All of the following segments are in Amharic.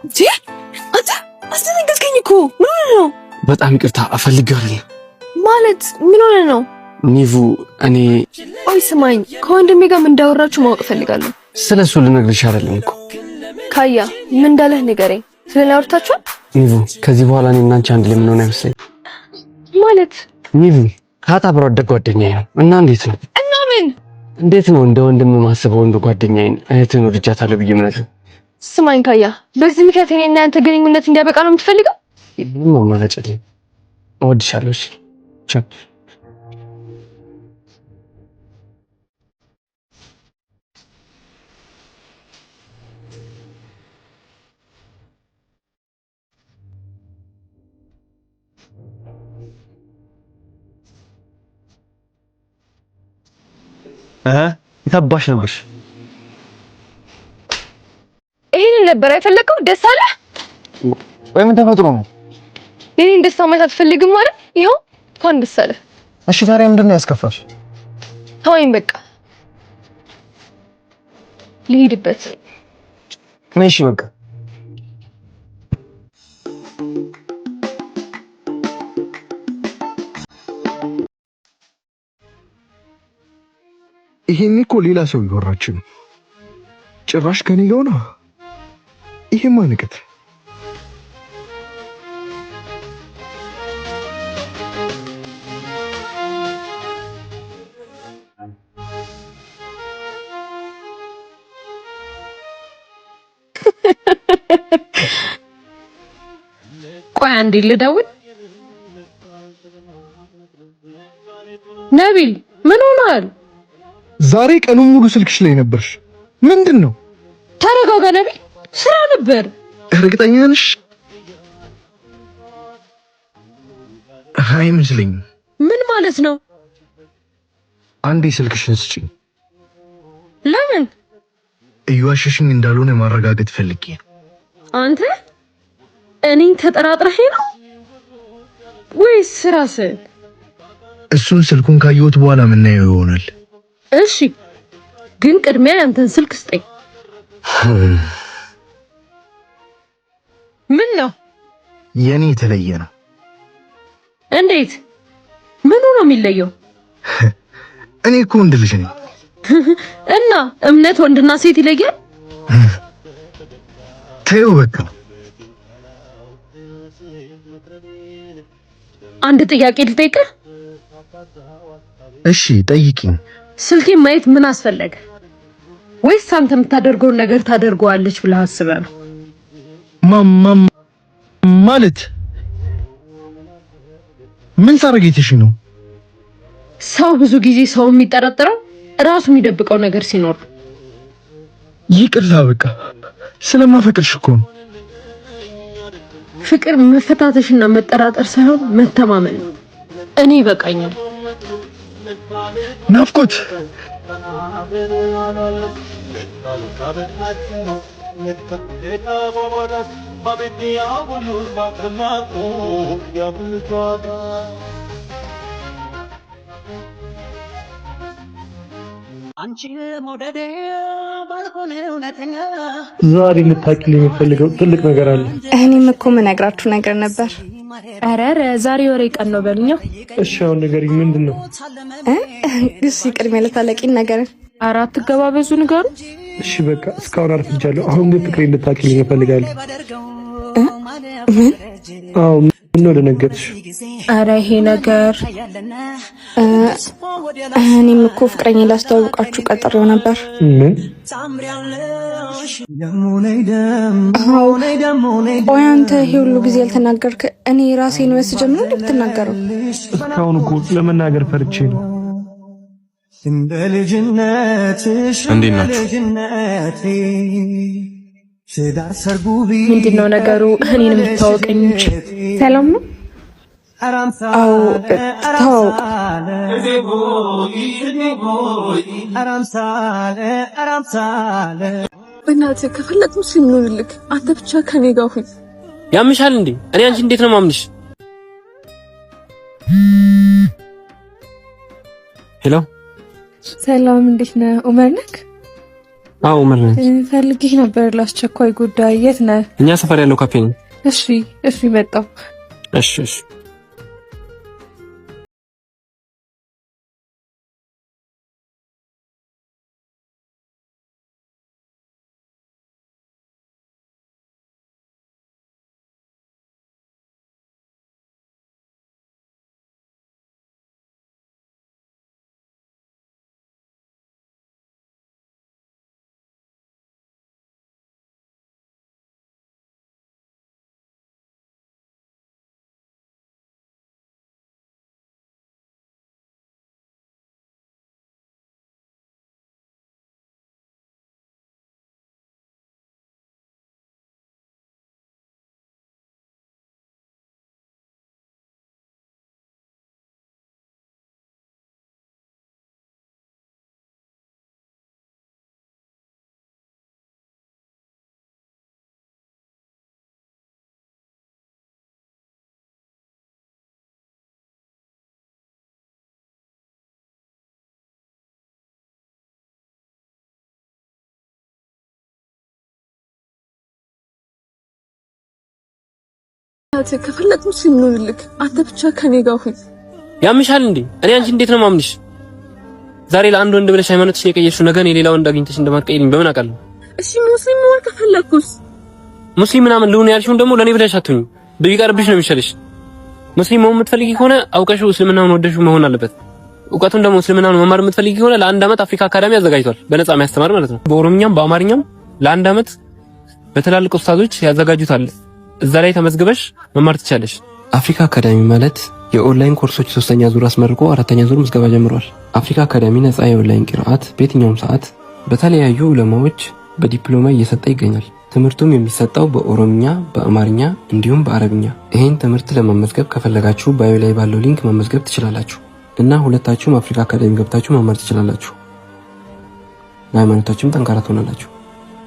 እንዴ አንተ አስደነገጥከኝ እኮ ምን ነው? በጣም ይቅርታ አፈልጌው አይደለም። ማለት ምን ሆነ ነው? ኒቭ እኔ ቆይ ስማኝ፣ ከወንድሜ ጋር ምን እንዳወራችሁ ማወቅ ፈልጋለሁ። ስለሱ ልነግርሽ አይደለም እኮ። ካያ ምን እንዳለህ ንገረኝ። ስለላወርታችሁ ኒቭ ከዚህ በኋላ እኔ እና አንቺ አንድ ላይ የምንሆን አይመስለኝም። ማለት ኒቭ ካታ አብሮ አደግ ጓደኛዬ ነው እና እንዴት ነው እና ምን እንዴት ነው እንደ ወንድም ማስበው እንደ ጓደኛዬን እህትን ወድጃታለሁ ብዬ ማለት ነው። ስማኝ ካያ፣ በዚህ ምክንያት እኔ እና አንተ ግንኙነት እንዲያበቃ ነው የምትፈልገው? ምንም አማራጭ የለም። እወድሻለሁ። እሺ ቻው። የታባሽ ነበርሽ? ይሄን ነበር የፈለከው? ደስ አለ ወይ? ምን ተፈጥሮ ነው? የኔን ደስታ ማየት አትፈልግም ማለት ይኸው እንኳን ደስ አለ። እሺ ታዲያ ምንድን ነው ያስከፋሽ? ተወኝ በቃ ልሂድበት። እሺ በቃ ይሄን እኮ ሌላ ሰው ይወራች ነው ጭራሽ ከኔ ጋር ነው። ይሄማ ንቀት። ቆይ አንዴ ልደውል። ነቢል ምን ሆነሃል? ዛሬ ቀኑን ሙሉ ስልክሽ ላይ ነበርሽ። ምንድን ነው? ተረጋጋ ነቢል፣ ስራ ነበር። እርግጠኛ ነሽ? አይመስለኝም። ምን ማለት ነው? አንዴ ስልክሽን ስጪኝ። ለምን? እየዋሸሽኝ እንዳልሆነ ማረጋገጥ ፈልጌ ነው። አንተ እኔን ተጠራጥረህ ነው ወይስ ራስህ? እሱን ስልኩን ካየሁት በኋላ ምናየው ይሆናል። እሺ ግን ቅድሚያ ያንተን ስልክ ስጠኝ። ምን ነው? የኔ የተለየ ነው። እንዴት? ምኑ ነው የሚለየው? እኔ እኮ ወንድ ልጅ ነኝ። እና እምነት ወንድና ሴት ይለያል? ተይው በቃ። አንድ ጥያቄ ልጠይቅህ? እሺ ጠይቂኝ። ስልኬን ማየት ምን አስፈለገ? ወይስ አንተ የምታደርገውን ነገር ታደርገዋለች ብለህ አስበህ ነው? ማለት ምን ሳረጋይተሽ ነው? ሰው ብዙ ጊዜ ሰው የሚጠረጥረው ራሱ የሚደብቀው ነገር ሲኖር። ይቅርታ በቃ ስለማፈቅርሽ እኮ ነው። ፍቅር መፈታተሽና መጠራጠር ሳይሆን መተማመን ነው። እኔ ይበቃኛል። ናፍቆት ዛሬ ልታቂልኝ የምፈልገው ትልቅ ነገር አለ። እኔም እኮ የምነግራችሁ ነገር ነበር። ኧረ ዛሬ ወሬ ቀን ነው በሉኛው። እሺ አሁን ንገሪኝ፣ ምንድን ነው? እሺ ቅድሚያ ለታለቂን ነገር አራት ገባበዙ ንገሩ። እሺ በቃ እስካሁን አርፍጃለሁ። አሁን ግን ፍቅሬን ልታቂልኝ እፈልጋለሁ። ምን? አዎ ምን ነው ደነገጥሽ? ኧረ ይሄ ነገር እኔም እኮ ፍቅረኛ ላስተዋውቃችሁ ቀጥሬው ነበር። ምን? ቆይ አንተ ይሄ ሁሉ ጊዜ ያልተናገርክ እኔ ራሴን ወስ ጀምሮ ልትናገረው? እስካሁን እኮ ለመናገር ፈርቼ ነው። እንዴት ናችሁ? ምንድነው ነገሩ? እኔንም ልታወቀኝ እንጂ ሰላም ነው? አዎ ተዋውቁ። በእናትህ ከፈለግ ሙስሊም ልሁንልክ፣ አንተ ብቻ ከኔ ጋር ሁን። ያምሻል እንዴ? እኔ አንቺ እንዴት ነው ማምንሽ? ሄሎ ሰላም፣ እንዴት ነህ? ኡመር ነህ? አዎ ማለት ፈልግህ ነበር ለአስቸኳይ ጉዳይ። የት ነህ? እኛ ሰፈር ያለው ካፌ ነው። እሺ መጣሁ። እሺ ከፈለክ ሙስሊም ነው ልክ አንተ ብቻ ከኔ ጋር ሁን። ያምሻል እንዴ? እኔ አንቺ እንዴት ነው ማምንሽ? ዛሬ ለአንድ ወንድ ብለሽ ሃይማኖትሽን የቀየርሽው ነገ እኔ ሌላ ወንድ አግኝተሽ እንደማትቀይሪኝ በምን አውቃለሁ? እሺ ሙስሊም ነው ከፈለኩስ ሙስሊም ምናምን ልሁን ያልሽውን ደግሞ ለኔ ብለሽ አትሁኝ። ቢቀርብሽ ነው የሚሻልሽ። ሙስሊም መሆን የምትፈልጊ ከሆነ አውቀሽው እስልምናውን ወደሽው መሆን አለበት። እውቀቱን ደግሞ እስልምናውን መማር የምትፈልጊ ከሆነ ለአንድ አመት አፍሪካ አካዳሚ አዘጋጅቷል። በነፃ የሚያስተማር ማለት ነው። በኦሮምኛም በአማርኛም ለአንድ አመት በትላልቅ ኡስታዞች ያዘጋጁታል። እዛ ላይ ተመዝግበሽ መማር ትቻለሽ። አፍሪካ አካዳሚ ማለት የኦንላይን ኮርሶች 3ኛ ዙር አስመርቆ 4ኛ ዙር ምዝገባ ጀምሯል። አፍሪካ አካዳሚ ነፃ የኦንላይን ቂራአት በየትኛውም ሰዓት በተለያዩ ዑለማዎች በዲፕሎማ እየሰጠ ይገኛል። ትምህርቱም የሚሰጠው በኦሮምኛ፣ በአማርኛ እንዲሁም በአረብኛ። ይሄን ትምህርት ለመመዝገብ ከፈለጋችሁ ባዮ ላይ ባለው ሊንክ መመዝገብ ትችላላችሁ እና ሁለታችሁም አፍሪካ አካዳሚ ገብታችሁ መማር ትችላላችሁ። ሃይማኖታችሁም ጠንካራ ትሆናላችሁ።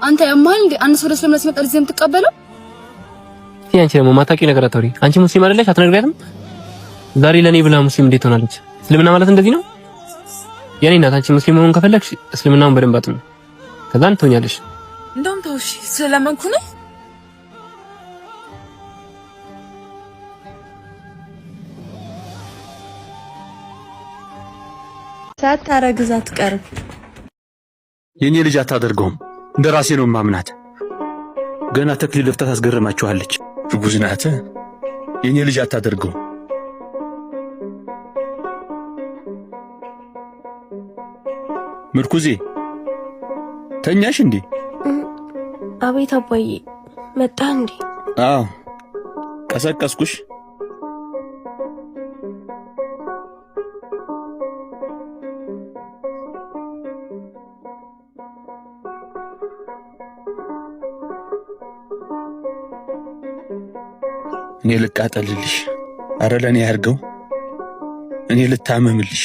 አንተ ያማል እንዴ? አንድ ሰው ለስለምና ሲመጣ ለዚህ የምትቀበለው? አንቺ ደግሞ ማታውቂው ነገር አታውሪ። አንቺ ሙስሊም አይደለሽ? አትነግሪያትም? ዛሬ ለኔ ብላ ሙስሊም እንዴት ሆናለች? እስልምና ማለት እንደዚህ ነው? የኔ እናት አንቺ ሙስሊም መሆን ከፈለግሽ እስልምናውን በደንብ አጥኑ፣ ከዛን ትሆኛለሽ። እንደውም ተውሽ ስለማንኩ ነው። ሳታረግዝ አትቀርም። የኔ ልጅ አታደርገውም። እንደራሴ ነው ማምናት። ገና ተክሊል ለፍታ ታስገርማችኋለች። እርጉዝ ናት። የኔ ልጅ አታደርገው። ምርኩዜ ተኛሽ እንዴ? አቤት አባዬ፣ መጣ እንዴ? አዎ ቀሰቀስኩሽ። እኔ ልቃጠልልሽ? አረ ለኔ ያርገው። እኔ ልታመምልሽ?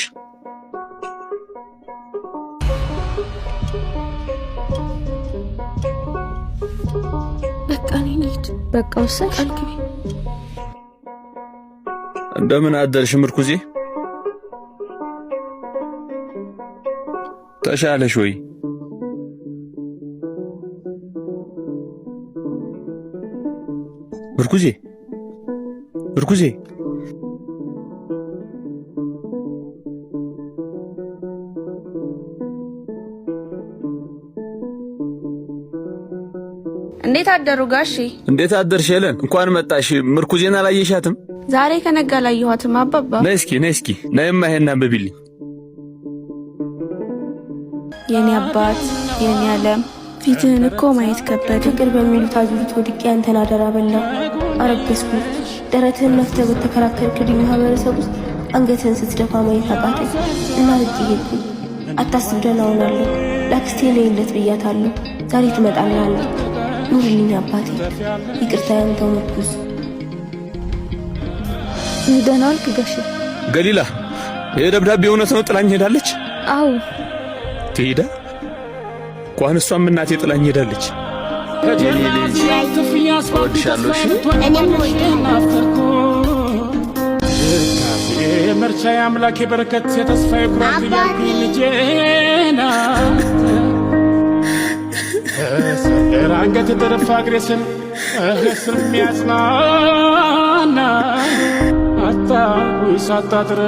በቃ እኔ ልሂድ። በቃ ወሰንሽ? አልኩኝ። እንደምን አደርሽ ምርኩዜ? ተሻለሽ ወይ? ምርኩዜ ምርኩዜ እንዴት አደሩ ጋሺ? እንዴት አደርሽ ሄለን? እንኳን መጣሽ። ምርኩዜን አላየሻትም? ዛሬ ከነጋ ላይ ይኋትም አባባ። ነይ እስኪ ነይማ ይሄን አንብቢልኝ። የኔ አባት የኔ ዓለም ፊትህን እኮ ማየት ከበደ። ፍቅር በሚሉት አዙሪት ወድቄ አንተን አደራ በላው። አረገዝኩ። ደረትህን ነፍተህ በተከራከርክልኝ ማህበረሰብ ውስጥ አንገትህን ስትደፋ ማየት አቃተኝ እና ርቄ ሄድኩኝ። አታስብ፣ ደህና ሆናለሁ። ለአክስቴ ነይለት ብያታለሁ። ዛሬ ትመጣልሃለች። ኑርልኝ አባቴ። ይቅርታ ያንተው ምርኩዝ። ደህና ዋልክ ጋሼ? ገሊላ፣ ይሄ ደብዳቤ እውነት ነው? ጥላኝ ሄዳለች? አዎ ትሄዳ? እንኳን እሷም እናቴ ጥላኝ ሄዳለች። የኔ ልጅ እወድሻለሁ። እኔም መርቻ የአምላኬ በረከት የተስፋዬ ኩራት ያልኩኝ ልጄና አንገት ተደፋ እግሬስን እህስም ያጽናና አታውስ አታድር